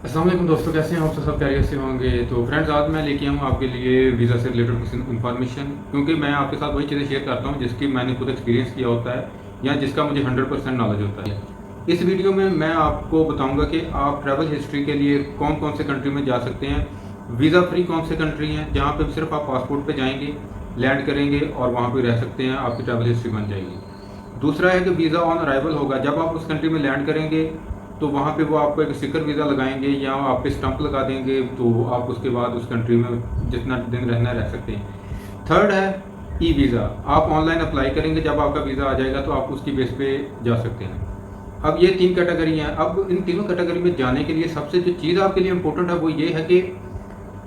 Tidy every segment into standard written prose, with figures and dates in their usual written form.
अस्सलाम वालेकुम दोस्तों, कैसे हैं आप सब खैरियत से होंगे। तो फ्रेंड्स, आज मैं लेके आऊँ आपके लिए वीज़ा से रिलेटेड कुछ इन्फॉर्मेशन, क्योंकि मैं आपके साथ वही चीज़ें शेयर करता हूँ जिसकी मैंने खुद एक्सपीरियंस किया होता है या जिसका मुझे 100% नॉलेज होता है। इस वीडियो में मैं आपको बताऊँगा कि आप ट्रैवल हिस्ट्री के लिए कौन कौन से कंट्री में जा सकते हैं, वीज़ा फ्री कौन से कंट्री हैं जहाँ पर सिर्फ आप पासपोर्ट पर जाएंगे, लैंड करेंगे और वहाँ पर रह सकते हैं, आपकी ट्रैवल हिस्ट्री बन जाएगी। दूसरा है कि वीज़ा ऑन अराइवल होगा, जब आप उस कंट्री में लैंड करेंगे तो वहाँ पे वो आपको एक स्टिकर वीज़ा लगाएंगे या आप पे स्टंप लगा देंगे, तो आप उसके बाद उस कंट्री में जितना दिन रहना रह सकते हैं। थर्ड है ई वीज़ा, आप ऑनलाइन अप्लाई करेंगे, जब आपका वीज़ा आ जाएगा तो आप उसकी बेस पे जा सकते हैं। अब ये तीन कैटेगरी हैं। अब इन तीनों कैटेगरी में जाने के लिए सबसे जो चीज़ आपके लिए इम्पोर्टेंट है वो ये है कि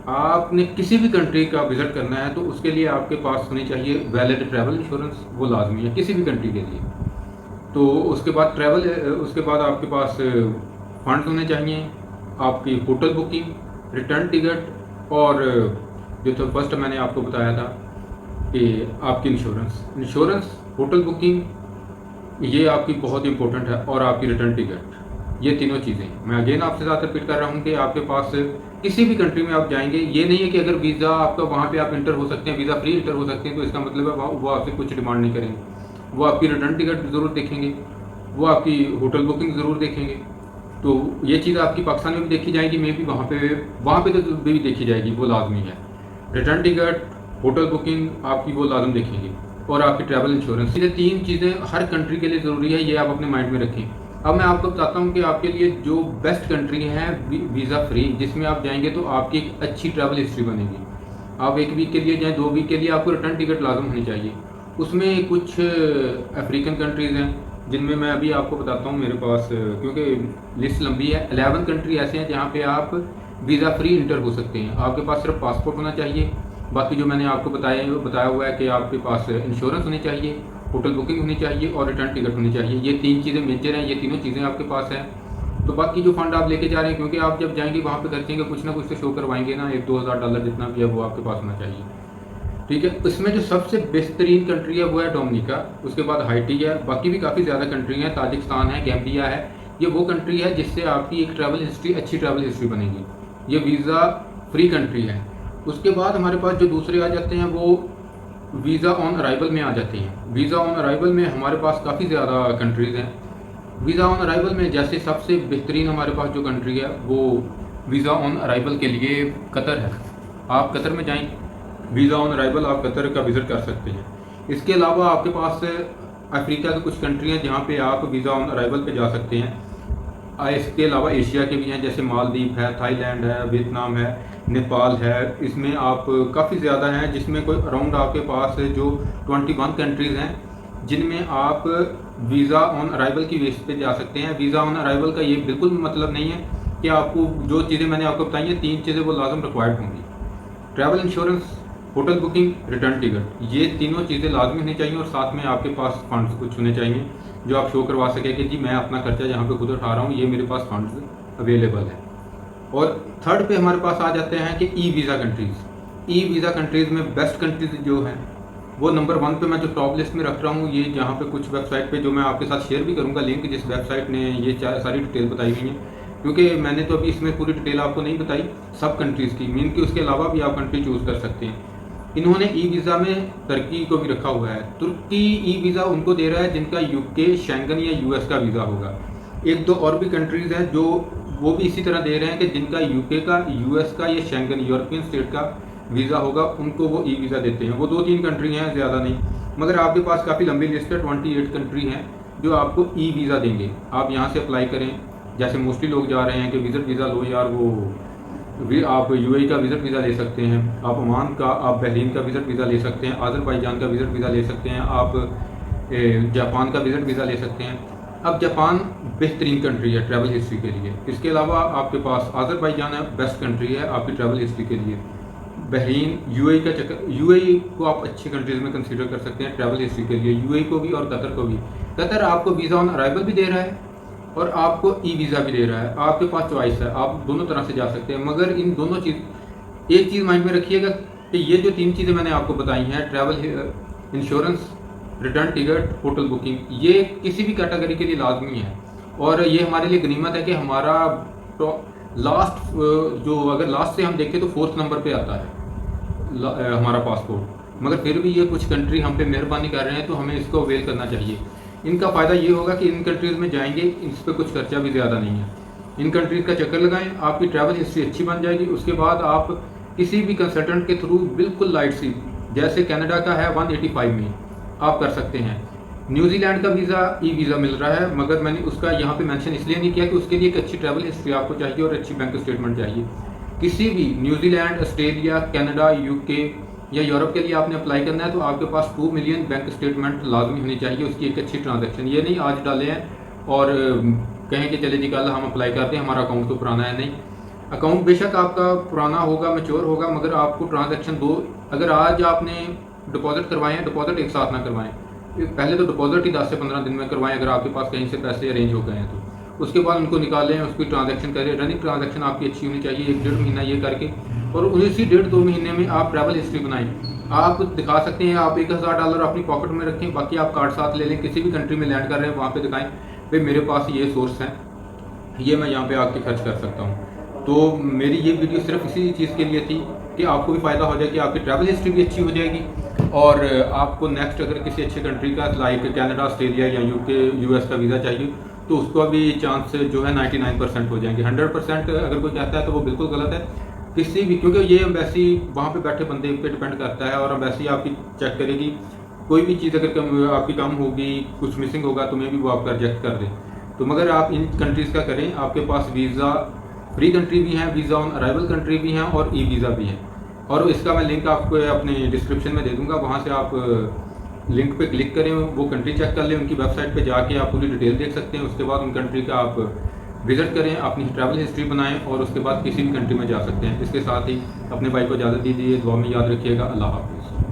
आपने किसी भी कंट्री का विज़िट करना है तो उसके लिए आपके पास होनी चाहिए वैलिड ट्रैवल इंश्योरेंस, वो लाजमी है किसी भी कंट्री के लिए। तो उसके बाद आपके पास फंड्स होने चाहिए, आपकी होटल बुकिंग, रिटर्न टिकट और जो तो फर्स्ट मैंने आपको बताया था कि आपकी इंश्योरेंस, होटल बुकिंग, ये आपकी बहुत इंपॉर्टेंट है, और आपकी रिटर्न टिकट। ये तीनों चीज़ें मैं अगेन आपसे साथ रिपीट कर रहा हूँ कि आपके पास किसी भी कंट्री में आप जाएंगे, ये नहीं है कि अगर वीज़ा आपका वहाँ पे आप इंटर हो सकते हैं, वीज़ा फ्री इंटर हो सकते हैं, तो इसका मतलब है वो आपसे कुछ डिमांड नहीं करेंगे। वो आपकी रिटर्न टिकट ज़रूर देखेंगे, वो आपकी होटल बुकिंग ज़रूर देखेंगे। तो ये चीज़ आपकी पाकिस्तान में भी देखी जाएगी, मे भी वहाँ पे तो भी देखी जाएगी, वो लाजमी है। रिटर्न टिकट, होटल बुकिंग आपकी वो लाजम देखेंगे, और आपकी ट्रैवल इंश्योरेंस। ये तीन चीज़ें हर कंट्री के लिए ज़रूरी है, ये आप अपने माइंड में रखें। अब मैं आपको बताता हूँ कि आपके लिए जो बेस्ट कंट्री है वीज़ा फ्री, जिसमें आप जाएंगे तो आपकी एक अच्छी ट्रैवल हिस्ट्री बनेगी। आप 1 वीक के लिए जाएँ, 2 वीक के लिए, आपको रिटर्न टिकट लाजम होनी चाहिए। उसमें कुछ अफ्रीकन कंट्रीज़ हैं जिनमें मैं अभी आपको बताता हूँ। मेरे पास क्योंकि लिस्ट लंबी है, 11 कंट्री ऐसे हैं जहाँ पे आप वीज़ा फ्री इंटर हो सकते हैं। आपके पास सिर्फ पासपोर्ट होना चाहिए, बाकी जो मैंने आपको बताया हुआ है कि आपके पास इंश्योरेंस होनी चाहिए, होटल बुकिंग होनी चाहिए और रिटर्न टिकट होनी चाहिए। ये 3 चीज़ें मेजर हैं, ये तीनों चीज़ें आपके पास हैं। तो बाकी जो फंड आप लेके जा रहे हैं, क्योंकि आप जब जाएंगे वहाँ पे खर्चेंगे, कुछ ना कुछ तो शो करवाएंगे ना, $1-2 हज़ार जितना भी है वो आपके पास होना चाहिए। ठीक है, इसमें जो सबसे बेहतरीन कंट्री है वो है डोमिनिका, उसके बाद हाइटी है, बाकी भी काफ़ी ज़्यादा कंट्री हैं, ताजिकिस्तान है, गैम्बिया है। ये वो कंट्री है जिससे आपकी एक ट्रैवल हिस्ट्री, अच्छी ट्रैवल हिस्ट्री बनेगी। ये वीज़ा फ्री कंट्री है। उसके बाद हमारे पास जो दूसरे आ जाते हैं वो वीज़ा ऑन अराइवल में आ जाते हैं। वीज़ा ऑन अराइवल में हमारे पास काफ़ी ज़्यादा कंट्रीज़ हैं। वीज़ा ऑन अराइवल में जैसे सबसे बेहतरीन हमारे पास जो कंट्री है वो वीज़ा ऑन अराइवल के लिए कतर है। आप कतर में जाएं, वीज़ा ऑन अराइवल आप कतर का विज़िट कर सकते हैं। इसके अलावा आपके पास अफ्रीका की कुछ कंट्री हैं जहाँ पे आप वीज़ा ऑन अराइवल पे जा सकते हैं। इसके अलावा एशिया के भी हैं, जैसे मालदीव है, थाईलैंड है, वियतनाम है, नेपाल है। इसमें आप काफ़ी ज़्यादा हैं, जिसमें कोई अराउंड आपके पास जो 21 कंट्रीज़ हैं जिनमें आप वीज़ा ऑन अराइवल की बेस पे जा सकते हैं। वीज़ा ऑन अराइवल का ये बिल्कुल मतलब नहीं है कि आपको जो चीज़ें मैंने आपको बताई हैं, 3 चीज़ें वो लाजम रिक्वायर्ड होंगी। Travel insurance, hotel booking, return ticket, ये तीनों चीज़ें लाजमी होनी चाहिए, और साथ में आपके पास फंड्स कुछ होने चाहिए जो आप शो करवा सके कि जी मैं अपना खर्चा यहाँ पे खुद उठा रहा हूँ, ये मेरे पास फंड्स अवेलेबल है। और थर्ड पे हमारे पास आ जाते हैं कि e visa countries. E visa countries में बेस्ट कंट्रीज़ जो हैं वो नंबर 1 पे मैं जो टॉप लिस्ट में रख रहा हूँ, ये जहाँ पे कुछ वेबसाइट पे जो मैं आपके साथ शेयर भी करूँगा लिंक, जिस वेबसाइट ने ये सारी डिटेल बताई हुई है, क्योंकि मैंने तो अभी इसमें पूरी डिटेल आपको नहीं बताई सब कंट्रीज़ की, मीन कि उसके अलावा भी आप कंट्री चूज़ कर सकते हैं। इन्होंने ई वीज़ा में तुर्की को भी रखा हुआ है। तुर्की ई वीज़ा उनको दे रहा है जिनका यूके, शेंगन या यूएस का वीज़ा होगा। 1-2 और भी कंट्रीज़ हैं जो वो भी इसी तरह दे रहे हैं कि जिनका यूके का, यूएस का या शेंगन यूरोपियन स्टेट का वीज़ा होगा, उनको वो ई वीज़ा देते हैं। वो 2-3 कंट्री हैं, ज़्यादा नहीं, मगर आपके पास काफ़ी लंबी लिस्ट है, 28 कंट्री हैं जो आपको ई वीज़ा देंगे। आप यहाँ से अप्लाई करें, जैसे मोस्टली लोग जा रहे हैं कि विज़िट वीज़ा लो यार, आप यूएई का विज़िट वीज़ा ले सकते हैं, आप ओमान का, आप बहरीन का विज़िट वीज़ा ले सकते हैं, अज़रबैजान का विज़िट वीज़ा ले सकते हैं, आप जापान का विज़िट वीज़ा ले सकते हैं। अब जापान बेहतरीन कंट्री है ट्रैवल हिस्ट्री के लिए। इसके अलावा आपके पास अज़रबैजान है, बेस्ट कंट्री है आपकी ट्रैवल हिस्ट्री के लिए। बहरीन, यूएई का चक्कर, यूएई को आप अच्छी कंट्रीज़ में कंसीडर कर सकते हैं ट्रैवल हिस्ट्री के लिए, यूएई को भी और कतर को भी। कतर आपको वीज़ा ऑन अराइवल भी दे रहा है और आपको ई वीज़ा भी दे रहा है, आपके पास चॉइस है, आप दोनों तरह से जा सकते हैं। मगर इन दोनों एक चीज़ माइंड में रखिएगा कि ये जो 3 चीज़ें मैंने आपको बताई हैं, travel insurance, return ticket, hotel booking, ये किसी भी कैटेगरी के लिए लाजमी है। और ये हमारे लिए गनीमत है कि हमारा लास्ट जो अगर लास्ट से हम देखें तो 4th नंबर पे आता है हमारा पासपोर्ट। मगर फिर भी ये कुछ कंट्री हम पे मेहरबानी कर रहे हैं, तो हमें इसको अवेल करना चाहिए। इनका फ़ायदा ये होगा कि इन कंट्रीज़ में जाएंगे, इस पर कुछ खर्चा भी ज़्यादा नहीं है। इन कंट्रीज़ का चक्कर लगाएं, आपकी ट्रैवल हिस्ट्री अच्छी बन जाएगी। उसके बाद आप किसी भी कंसल्टेंट के थ्रू बिल्कुल लाइट सी, जैसे कनाडा का है 185 में आप कर सकते हैं। न्यूजीलैंड का वीज़ा ई वीज़ा मिल रहा है, मगर मैंने उसका यहाँ पे मेंशन इसलिए नहीं किया कि उसके लिए एक अच्छी ट्रैवल हिस्ट्री आपको चाहिए और अच्छी बैंक स्टेटमेंट चाहिए। किसी भी न्यूजीलैंड, ऑस्ट्रेलिया, कनाडा, यूके या यूरोप के लिए आपने अप्लाई करना है तो आपके पास 2 मिलियन बैंक स्टेटमेंट लाजमी होनी चाहिए, उसकी एक अच्छी ट्रांजैक्शन। ये नहीं आज डाले हैं और कहें कि चले जी कल हम अप्लाई करते हैं, हमारा अकाउंट तो पुराना है। नहीं, अकाउंट बेशक आपका पुराना होगा, मैच्योर होगा, मगर आपको ट्रांजैक्शन दो, अगर आज आपने डिपॉजिट करवाए हैं, डिपॉजिट एक साथ ना करवाएं। पहले तो डिपॉजिट ही 10 से 15 दिन में करवाएं अगर आपके पास कहीं से पैसे अरेंज हो गए हैं तो। उसके बाद उनको निकालें, उसकी ट्रांजैक्शन करें। रनिंग ट्रांजैक्शन आपकी अच्छी होनी चाहिए, 1-1.5 महीना ये करके, और उसी 1.5-2 महीने में आप ट्रैवल हिस्ट्री बनाएं। आप दिखा सकते हैं, आप $1000 अपनी पॉकेट में रखें, बाकी आप कार्ड साथ ले लें, किसी भी कंट्री में लैंड कर रहे हैं वहाँ पे दिखाएं भाई मेरे पास ये सोर्स है, ये मैं यहाँ पे आके खर्च कर सकता हूँ। तो मेरी ये वीडियो सिर्फ इसी चीज़ के लिए थी कि आपको भी फ़ायदा हो जाए, कि आपकी ट्रैवल हिस्ट्री भी अच्छी हो जाएगी, और आपको नेक्स्ट अगर किसी अच्छी कंट्री का लाइक कनाडा, ऑस्ट्रेलिया या यूके, यूएस का वीज़ा चाहिए तो उसका भी चांस जो है 99% हो जाएंगे। 100% अगर कोई कहता है तो वो बिल्कुल गलत है। किसी भी, क्योंकि ये एम्बेसी वहाँ पे बैठे बंदे पे डिपेंड करता है, और एम्बेसी आपकी चेक करेगी। कोई भी चीज़ अगर आपकी कम होगी, कुछ मिसिंग होगा, तो मैं भी वो आपका रिजेक्ट कर दे। तो मगर आप इन कंट्रीज़ का करें, आपके पास वीज़ा फ्री कंट्री भी हैं, वीज़ा ऑन अराइवल कंट्री भी हैं, और ई वीज़ा भी है। और इसका मैं लिंक आपको अपने डिस्क्रिप्शन में दे दूंगा, वहाँ से आप लिंक पे क्लिक करें, वो कंट्री चेक कर लें, उनकी वेबसाइट पे जाके आप पूरी डिटेल देख सकते हैं। उसके बाद उन कंट्री का आप विज़िट करें, अपनी ट्रैवल हिस्ट्री बनाएं, और उसके बाद किसी भी कंट्री में जा सकते हैं। इसके साथ ही अपने भाई को इजाज़त दीजिए, दुआ में याद रखिएगा। अल्लाह हाफ़िज़।